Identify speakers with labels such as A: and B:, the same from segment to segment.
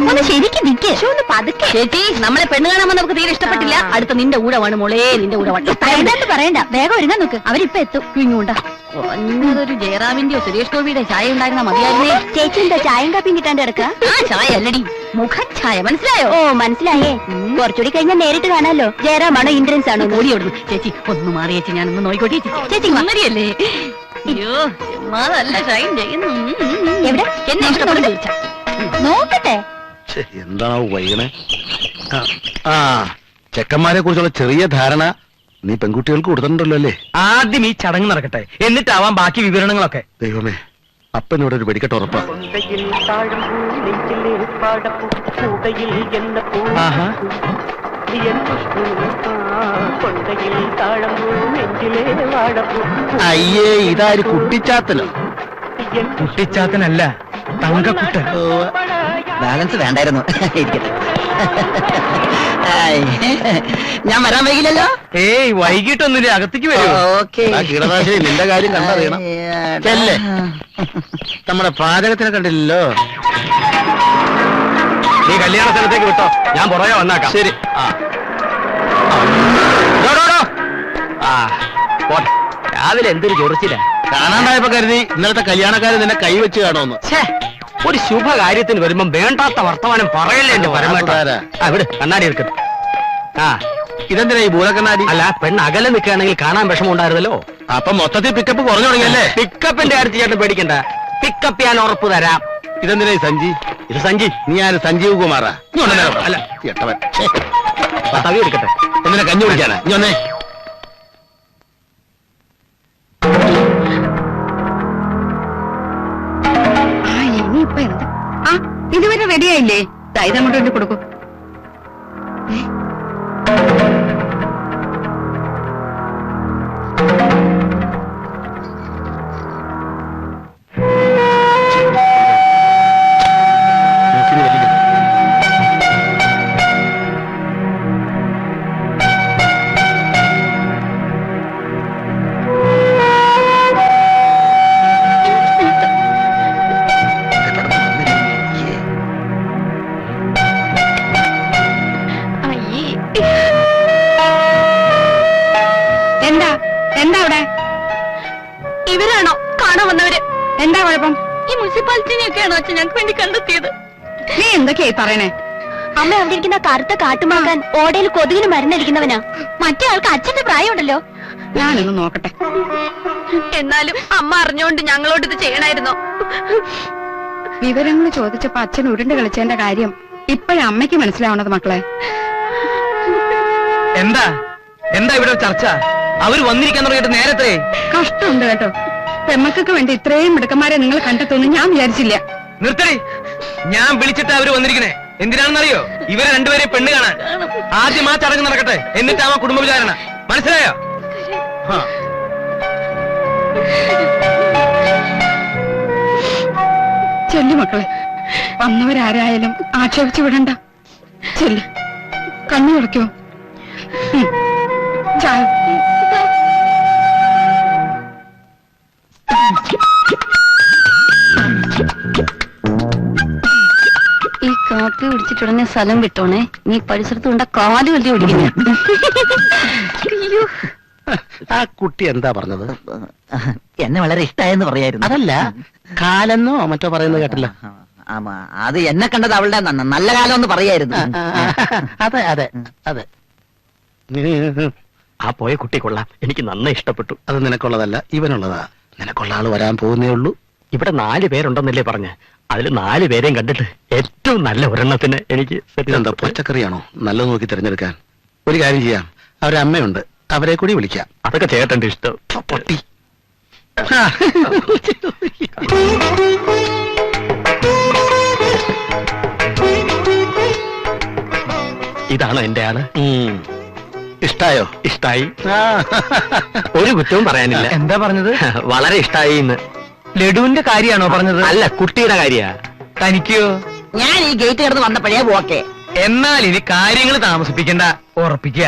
A: ഒന്ന് ശരിക്കും നിൽക്കേ, ഒന്ന് പതുക്കെ. ചേച്ചി, നമ്മളെ പെണ്ണ് കാണാൻ നമുക്ക് തീരെ ഇഷ്ടപ്പെട്ടില്ല. അടുത്ത നിന്റെ ഊഴമാണ് മോളെ, നിന്റെ ഊഴമാണ്. പറയണ്ട, വേഗം ഒരുങ്ങാൻ നോക്ക്, അവരിപ്പൊ എത്തും. ഇങ്ങോട്ടാ കുറഞ്ഞതൊരു ജയറാമിന്റെയോ സുരേഷ് ഗോപിയുടെ ചായ ഉണ്ടായിരുന്ന മതിയായിരുന്നേ. ചേച്ചി എന്താ ചായയും കാപ്പിയും കിട്ടാണ്ട് കിടക്കുക? ആ ചായ അല്ലടി, മുഖഛായ. മനസ്സിലായോ? ഓ മനസ്സിലായേ. കുറച്ചുകൂടി കഴിഞ്ഞാൽ നേരിട്ട് കാണാമല്ലോ. ജയറാമാണോ ഇന്ദ്രൻസ് ആണോ? ഓടി ഓടുന്നു. ചേച്ചി ഒന്ന് മാറി ചേച്ചി, ഞാനൊന്ന് നോയിക്കോട്ടെ. ചേച്ചി മങ്ങരിയല്ലേ? അയ്യോ ചുമ്മാതല്ല, ഷൈൻ ചെയ്യുന്നു. എവിടെ എന്നെ ഇഷ്ടപ്പെടുന്നു ചോദിച്ചാ നോക്കട്ടെ.
B: എന്താണോ വൈകണേ? ചെക്കന്മാരെ കുറിച്ചുള്ള ചെറിയ ധാരണ നീ പെൺകുട്ടികൾക്ക് കൊടുത്തിട്ടുണ്ടല്ലോ അല്ലേ?
C: ആദ്യം ഈ ചടങ്ങ് നടക്കട്ടെ, എന്നിട്ടാവാം ബാക്കി വിവരണങ്ങളൊക്കെ.
B: ദൈവമേ, അപ്പനോട് ഒരു വെടിക്കെട്ട് ഉറപ്പാ. അയ്യേ, ഇതാര് കുട്ടിച്ചാത്തനോ?
C: കുട്ടിച്ചാത്തനല്ല, തങ്കക്കുട്ടൻ.
A: ബാലൻസ് വേണ്ടായിരുന്നു. ഇരിക്കട്ടെ. ഞാൻ വരാൻ വൈകില്ലല്ലോ?
C: ഏയ് വൈകിട്ടൊന്നുമില്ല, അകത്തേക്ക് വരും.
B: കീടനാശിനി നിന്റെ കാര്യം കണ്ടറിയണം. നമ്മുടെ പാചകത്തിനെ കണ്ടില്ലല്ലോ.
C: നീ കല്യാണ സ്ഥലത്തേക്ക് വിട്ടോ, ഞാൻ പുറകെ വന്നാക്കാം.
B: ശരി.
C: പോട്ടെ. രാവിലെ എന്തൊരു ചൊറിച്ചില്ല.
B: കാണാണ്ടായപ്പോ കരുതി ഇന്നലത്തെ കല്യാണക്കാര് നിന്നെ കൈവച്ച് കാണുമെന്ന്.
C: ഒരു ശുഭകാര്യത്തിന് വരുമ്പോ വേണ്ടാത്ത വർത്തമാനം പറയല്ലേ എന്റെ പരമാവധി. അവിടെ കണ്ണാടി എടുക്കും.
B: ഇതെന്തിനാ ഈ ഭൂതക്കണ്ണാടി?
C: അല്ല, പെണ്ണ് അകലെ നിൽക്കുകയാണെങ്കിൽ കാണാൻ വിഷമം ഉണ്ടായിരുന്നല്ലോ.
B: അപ്പൊ മൊത്തത്തിൽ പിക്കപ്പ് കുറഞ്ഞു തുടങ്ങിയല്ലേ?
C: പിക്കപ്പിന്റെ കാര്യത്തിൽ ചേട്ടൻ പേടിക്കണ്ട, പിക്കപ്പ് ഞാൻ ഉറപ്പ് തരാം.
B: ഇതെന്തിനാ ഈ സഞ്ജി?
C: ഇത് സഞ്ജി.
B: നീ ആര്? സഞ്ജീവ് കുമാറാ?
C: അല്ല,
B: എട്ടവൻ.
C: തവി എടുക്കട്ടെ.
B: എന്തിനാ കഞ്ഞി കുടിക്കാനാ? നീ ഒന്നേ.
A: ഇനിയിപ്പൊ എന്താ? ഇതുവരെ റെഡിയായില്ലേ? ഇതങ്ങോട്ട് വേണ്ടി കൊടുക്കും. എന്താ അവിടെ? ഇവരാണോ കാണാൻ വന്നവര്? എന്താ കുഴപ്പം? ഈ മുനിസിപ്പാലിറ്റിനെയൊക്കെയാണോ അച്ഛൻ ഞങ്ങൾക്ക് വേണ്ടി കണ്ടെത്തിയത്? നീ എന്തൊക്കെയായി പറയണേ? അമ്മ അവിടെ ഇരിക്കുന്ന കറുത്ത കാട്ടുമാക്കാൻ ഓടയിൽ കൊതുകിന് മരുന്നടിക്കുന്നവനാ. മറ്റേ ആൾക്ക് അച്ഛന്റെ പ്രായമുണ്ടല്ലോ. ഞാനൊന്ന് നോക്കട്ടെ. എന്നാലും അമ്മ അറിഞ്ഞോണ്ട് ഞങ്ങളോട് ഇത് ചെയ്യണായിരുന്നോ? വിവരങ്ങൾ ചോദിച്ചപ്പോ അച്ഛൻ ഉരുണ്ട് കളിച്ചതിന്റെ കാര്യം ഇപ്പോഴും അമ്മയ്ക്ക് മനസ്സിലാവണത് മക്കളെ.
C: എന്താ എന്താ ഇവിടെ ചർച്ച? അവര് വന്നിരിക്കാൻ തുടങ്ങിയിട്ട് നേരത്തെ
A: കഷ്ടമുണ്ട് കേട്ടോ. പെമ്മക്കൊക്കെ വേണ്ടി ഇത്രയും മിടുക്കന്മാരെ നിങ്ങൾ കണ്ടെത്തുമെന്ന് ഞാൻ വിചാരിച്ചില്ല.
C: നിർത്തടി. ഞാൻ വിളിച്ചിട്ട് അവര് വന്നിരിക്കണേ എന്തിനാണെന്നറിയോ? ഇവരെ രണ്ടുപേരെ പെണ്ണ് കാണാൻ. ആദ്യം ആ ചടങ്ങ് നടക്കട്ടെ, എന്നിട്ടാവാം കുടുംബ വിചാരണ. മനസ്സിലായോ?
A: ചെല്ലു മക്കളെ, വന്നവരാരായാലും ആക്ഷേപിച്ചു വിടണ്ട. ചെല്ലു, കണ്ണു തുറക്കോ. ചായ ഈ കാപ്പി കുടിച്ചിട്ടുടനെ സ്ഥലം വിട്ടോണേ. നീ പരിസരത്ത് കൊണ്ട കാല് വലിയ ഓടിക്കുന്ന.
B: ആ കുട്ടി എന്താ പറഞ്ഞത്?
D: എന്നെ വളരെ ഇഷ്ടായെന്ന് പറയായിരുന്നു.
B: അതല്ല, കാലെന്നോ മറ്റോ പറയുന്നത് കേട്ടില്ല.
D: അത് എന്നെ കണ്ടത് അവളുടെ നല്ല കാലം എന്ന് പറയായിരുന്നു.
B: അതെ അതെ അതെ.
C: ആ പോയ കുട്ടി കൊള്ളാം, എനിക്ക് നന്നായി ഇഷ്ടപ്പെട്ടു.
B: അത് നിനക്കുള്ളതല്ല, ഇവനുള്ളതാ. നിനക്കുള്ള ആള് വരാൻ പോകുന്നേ ഉള്ളൂ.
C: ഇവിടെ 4 പേരുണ്ടെന്നല്ലേ പറഞ്ഞ? അതിൽ 4 പേരെയും കണ്ടിട്ട് ഏറ്റവും നല്ല ഒരെണ്ണത്തിന് എനിക്ക്.
B: എന്താ പച്ചക്കറിയാണോ? നല്ലത് നോക്കി തിരഞ്ഞെടുക്കാൻ. ഒരു കാര്യം ചെയ്യാം, അവരെ അമ്മയുണ്ട്, അവരെ കൂടി വിളിക്കാം.
C: അതൊക്കെ ചേട്ടന്റെ ഇഷ്ടം.
B: പൊട്ടി.
C: ഇതാണോ എന്റെ ആള്?
B: ഇഷ്ടായോ?
C: ഇഷ്ടായി. ഒരു കുറ്റവും പറയാനില്ല. എന്താ പറഞ്ഞത്? വളരെ ഇഷ്ടായി എന്ന്. ലഡുവിന്റെ കാര്യമാണോ പറഞ്ഞത്? അല്ല, കുട്ടിയുടെ കാര്യാ. തനിക്കോ?
D: ഞാൻ ഈ ഗേറ്റ് കിടന്ന് വന്നപ്പോഴേ ഓക്കെ.
C: എന്നാൽ ഇനി കാര്യങ്ങൾ താമസിപ്പിക്കണ്ട, ഉറപ്പിക്കുക.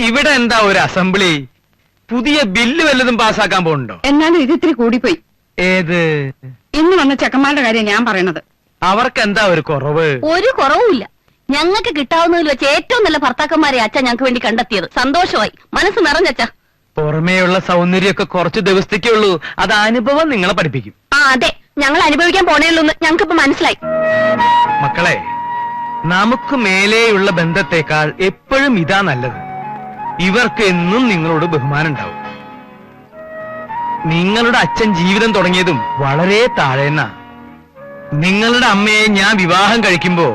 C: ഇവിടെ എന്താ ഒരു അസംബ്ലി? പുതിയ ബില്ല് വല്ലതും പാസ്സാക്കാൻ പോകുന്നുണ്ടോ?
E: എന്നാലും ഇത് ഇത്തിരി കൂടിപ്പോയി.
C: ഏത്?
E: ഇന്ന് വന്ന ചെക്കന്മാരുടെ കാര്യം ഞാൻ പറയണത്.
C: അവർക്ക് എന്താ ഒരു കുറവ്?
A: ഒരു കുറവുമില്ല. ഞങ്ങൾക്ക് കിട്ടാവുന്നതിൽ വെച്ച് ഏറ്റവും നല്ല ഭർത്താക്കന്മാരെ അച്ഛൻ ഞങ്ങൾക്ക് വേണ്ടി കണ്ടെത്തിയത്. സന്തോഷമായി, മനസ്സ് നിറഞ്ഞച്ച.
C: പുറമേയുള്ള സൗന്ദര്യമൊക്കെ കുറച്ച് ദിവസത്തേക്കേ ഉള്ളൂ. അത് അനുഭവം നിങ്ങളെ പഠിപ്പിക്കും.
A: ആ അതെ, ഞങ്ങൾ അനുഭവിക്കാൻ പോണേയുള്ളൂന്ന് ഞങ്ങൾക്കിപ്പോ മനസ്സിലായി.
C: മക്കളെ, നമുക്ക് മേലെയുള്ള ബന്ധത്തെക്കാൾ എപ്പോഴും ഇതാ നല്ലത്. ഇവർക്ക് എന്നും നിങ്ങളോട് ബഹുമാനം ഉണ്ടാവും. നിങ്ങളുടെ അച്ഛൻ ജീവിതം തുടങ്ങിയതും വളരെ താഴേന്നാ. നിങ്ങളുടെ അമ്മയെ ഞാൻ വിവാഹം കഴിക്കുമ്പോ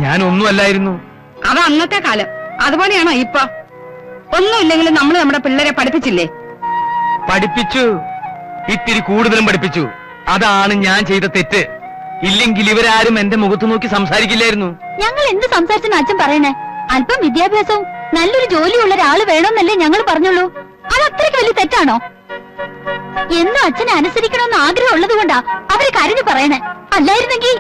C: ഞാൻ ഒന്നുമല്ലായിരുന്നു.
E: അത് അന്നത്തെ കാലം. അതുപോലെയാണോ ഇപ്പൊ? ഒന്നുമില്ലെങ്കിലും നമ്മൾ നമ്മുടെ പിള്ളേരെ പഠിപ്പിച്ചില്ലേ?
C: പഠിപ്പിച്ചു, ഇത്തിരി കൂടുതലും പഠിപ്പിച്ചു. അതാണ് ഞാൻ ചെയ്ത തെറ്റ്. ഇല്ലെങ്കിൽ ഇവരാരും എന്റെ മുഖത്ത് നോക്കി സംസാരിക്കില്ലായിരുന്നു.
A: ഞങ്ങൾ എന്ത് സംസാരിച്ചെന്ന് അച്ഛൻ പറയണേ? അല്പം വിദ്യാഭ്യാസവും നല്ലൊരു ജോലിയുള്ള ഒരാള് വേണമെന്നല്ലേ ഞങ്ങൾ പറഞ്ഞുള്ളൂ. അത് അത്രയ്ക്ക് വലിയ തെറ്റാണോ? എന്നും അച്ഛനെ അനുസരിക്കണമെന്ന് ആഗ്രഹം ഉള്ളത് കൊണ്ടാ അവര് കരഞ്ഞു പറയണേ. അല്ലായിരുന്നെങ്കിൽ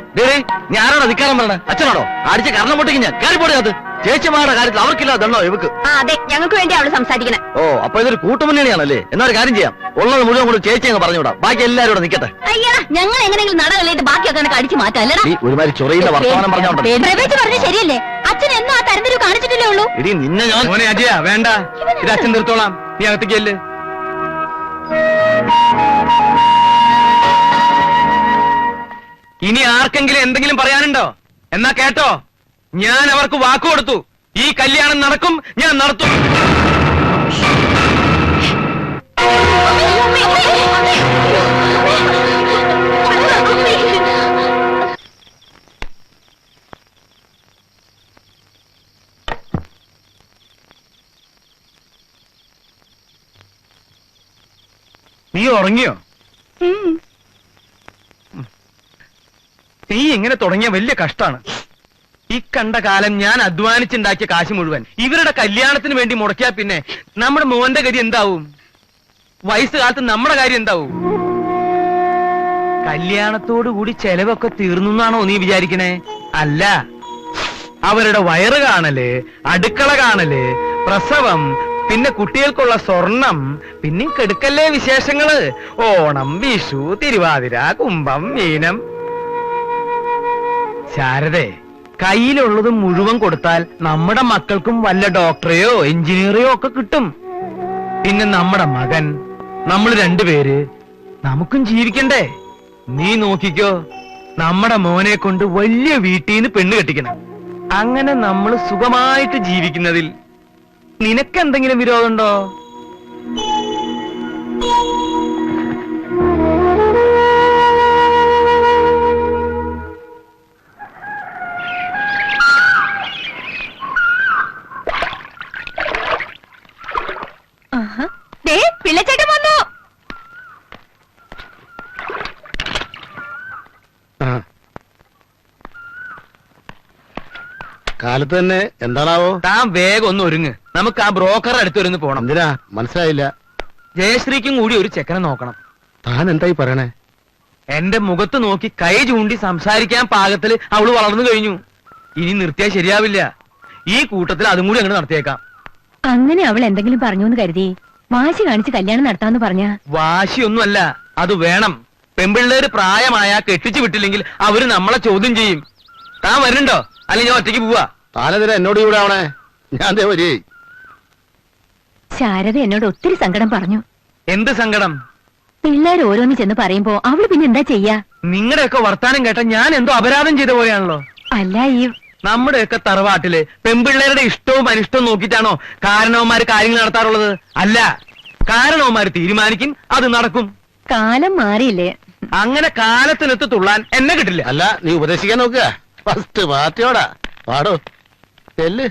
C: ഞാനാണോ അധികാരം പറഞ്ഞ? അച്ഛനാണോ അടിച്ച് കരണം പൊട്ടിക്ക് ഞാൻ കയറിപ്പോടത്. ചേച്ചിമാരുടെ കാര്യത്തിൽ അവർക്കില്ലാതല്ലോ ഇവക്ക്.
A: ആ അതെ, ഞങ്ങൾക്ക് വേണ്ടി അവള് സംസാരിക്കണേ.
C: ഓ, അപ്പൊ ഇതൊരു കൂട്ടുമുന്നണിയാണല്ലേ? എന്നൊരു കാര്യം ചെയ്യാം, ഉള്ളത് മുഴുവൻ കൂടി ചേച്ചി അങ്ങ് പറഞ്ഞുവിടാം. ബാക്കി എല്ലാവരും കൂടെ നിൽക്കട്ടെ.
A: അയ്യാ, ഞങ്ങൾ എങ്ങനെയെങ്കിലും നടകളിട്ട് ബാക്കിയൊക്കെ അടിച്ചു മാറ്റാം. അല്ലടാ,
C: ഒരുമാതിരി ചൊറിയുന്ന വർത്തമാനം പറഞ്ഞോണ്ട്
A: പ്രവേശ് പറഞ്ഞ ശരിയല്ലേ? അച്ഛൻ എന്നും ആ തരംതിരിവ് കാണിച്ചിട്ടില്ലേ ഉള്ളൂ.
C: ഇനി നിന്നെ ഞാൻ മോനെ അജയ വേണ്ട, ഇത് അച്ഛൻ തീർത്തോളാം. നീ അകത്തേക്കല്ലേ. ഇനി ആർക്കെങ്കിലും എന്തെങ്കിലും പറയാനുണ്ടോ? എന്നാ കേട്ടോ, ഞാൻ അവർക്ക് വാക്കു കൊടുത്തു. ഈ കല്യാണം നടക്കും, ഞാൻ നടത്തും. നീ ഉറങ്ങിയോ? നീ ഇങ്ങനെ തുടങ്ങിയ വലിയ കഷ്ടാണ്. ഈ കണ്ട കാലം ഞാൻ അധ്വാനിച്ചുണ്ടാക്കിയ കാശ് മുഴുവൻ ഇവരുടെ കല്യാണത്തിന് വേണ്ടി മുടക്കിയാ പിന്നെ നമ്മുടെ മോന്റെ ഗതി എന്താവും? വയസ്സുകാലത്ത് നമ്മുടെ കാര്യം എന്താവും? കല്യാണത്തോടു കൂടി ചെലവൊക്കെ തീർന്നു എന്നാണോ നീ വിചാരിക്കണേ? അല്ല, അവരുടെ വയറ് കാണല്, അടുക്കള കാണല്, പ്രസവം, പിന്നെ കുട്ടികൾക്കുള്ള സ്വർണം, പിന്നെ കെടുക്കല്ലേ വിശേഷങ്ങള്. ഓണം, വിഷു, തിരുവാതിര, കുംഭം, മീനം. ശാരദേ, കയ്യിലുള്ളത് മുഴുവൻ കൊടുത്താൽ നമ്മുടെ മക്കൾക്കും വല്ല ഡോക്ടറെയോ എഞ്ചിനീയറെയോ ഒക്കെ കിട്ടും. പിന്നെ നമ്മുടെ മകൻ, നമ്മൾ രണ്ടുപേര്, നമുക്കും ജീവിക്കണ്ടേ? നീ നോക്കിക്കോ, നമ്മുടെ മോനെ കൊണ്ട് വലിയ വീട്ടിൽ നിന്ന് പെണ്ണ് കെട്ടിക്കണം. അങ്ങനെ നമ്മൾ സുഖമായിട്ട് ജീവിക്കുന്നതിൽ നിനക്കെന്തെങ്കിലും വിരോധമുണ്ടോ?
A: പിള്ളച്ചേട്ടൻ വന്നു.
B: കാലത്ത് തന്നെ എന്താണാവോ?
C: താൻ വേഗം ഒന്ന് ഒരുങ്ങ്, നമുക്ക് ആ ബ്രോക്കർ അടുത്തൊരുന്ന് പോണം.
B: എന്തിനാ? മനസ്സിലായില്ല.
C: ജയശ്രീക്കും കൂടി ഒരു ചെക്കനെ നോക്കണം.
B: താൻ എന്തായി പറയണേ?
C: എന്റെ മുഖത്ത് നോക്കി കൈ ചൂണ്ടി സംസാരിക്കാൻ പാകത്തിൽ അവള് വളർന്നു കഴിഞ്ഞു. ഇനി നിർത്തിയാൽ ശരിയാവില്ല. ഈ കൂട്ടത്തിൽ അതും കൂടി അങ്ങനെ നടത്തിയേക്കാം.
A: അങ്ങനെ അവൾ എന്തെങ്കിലും പറഞ്ഞു എന്ന് കരുതി വാശി കാണിച്ച് കല്യാണം നടത്താന്ന് പറഞ്ഞ?
C: വാശിയൊന്നുമല്ല, അത് വേണം. പെൺപിള്ളേര് പ്രായമായ കെട്ടിച്ചു വിട്ടില്ലെങ്കിൽ അവര് നമ്മളെ ചോദ്യം ചെയ്യും. താൻ വരുന്നുണ്ടോ? അല്ലെങ്കിൽ ഞാൻ ഒറ്റയ്ക്ക് പോവാ?
B: താനെതിരെ എന്നോട് കൂടെ ആവണേ? ഞാൻ വരി.
A: ശാരദ എന്നോട് ഒത്തിരി സങ്കടം പറഞ്ഞു.
C: എന്ത് സങ്കടം?
A: പിള്ളേർ ഓരോന്ന് ചെന്ന് പറയുമ്പോ അവള് പിന്നെ എന്താ ചെയ്യാ?
C: നിങ്ങളുടെയൊക്കെ വർത്താനം കേട്ട ഞാൻ എന്തോ അപരാധം ചെയ്ത പോലെയാണല്ലോ.
A: അല്ല, ഈ
C: നമ്മുടെയൊക്കെ തറവാട്ടില് പെൺപിള്ളേരുടെ ഇഷ്ടവും അനിഷ്ടവും നോക്കിയിട്ടാണോ കാരണവന്മാര് കാര്യങ്ങൾ നടത്താറുള്ളത്? അല്ല, കാരണവന്മാര് തീരുമാനിക്കും, അത് നടക്കും.
A: കാലം മാറിയില്ലേ?
C: അങ്ങനെ കാലത്തിനൊത്ത് തുള്ളാൻ എന്നെ കിട്ടില്ല.
B: അല്ല, നീ ഉപദേശിക്കാൻ നോക്കുക. ഫസ്റ്റ് പാർട്ടിയോടാ പാടോ ചെല്ല്.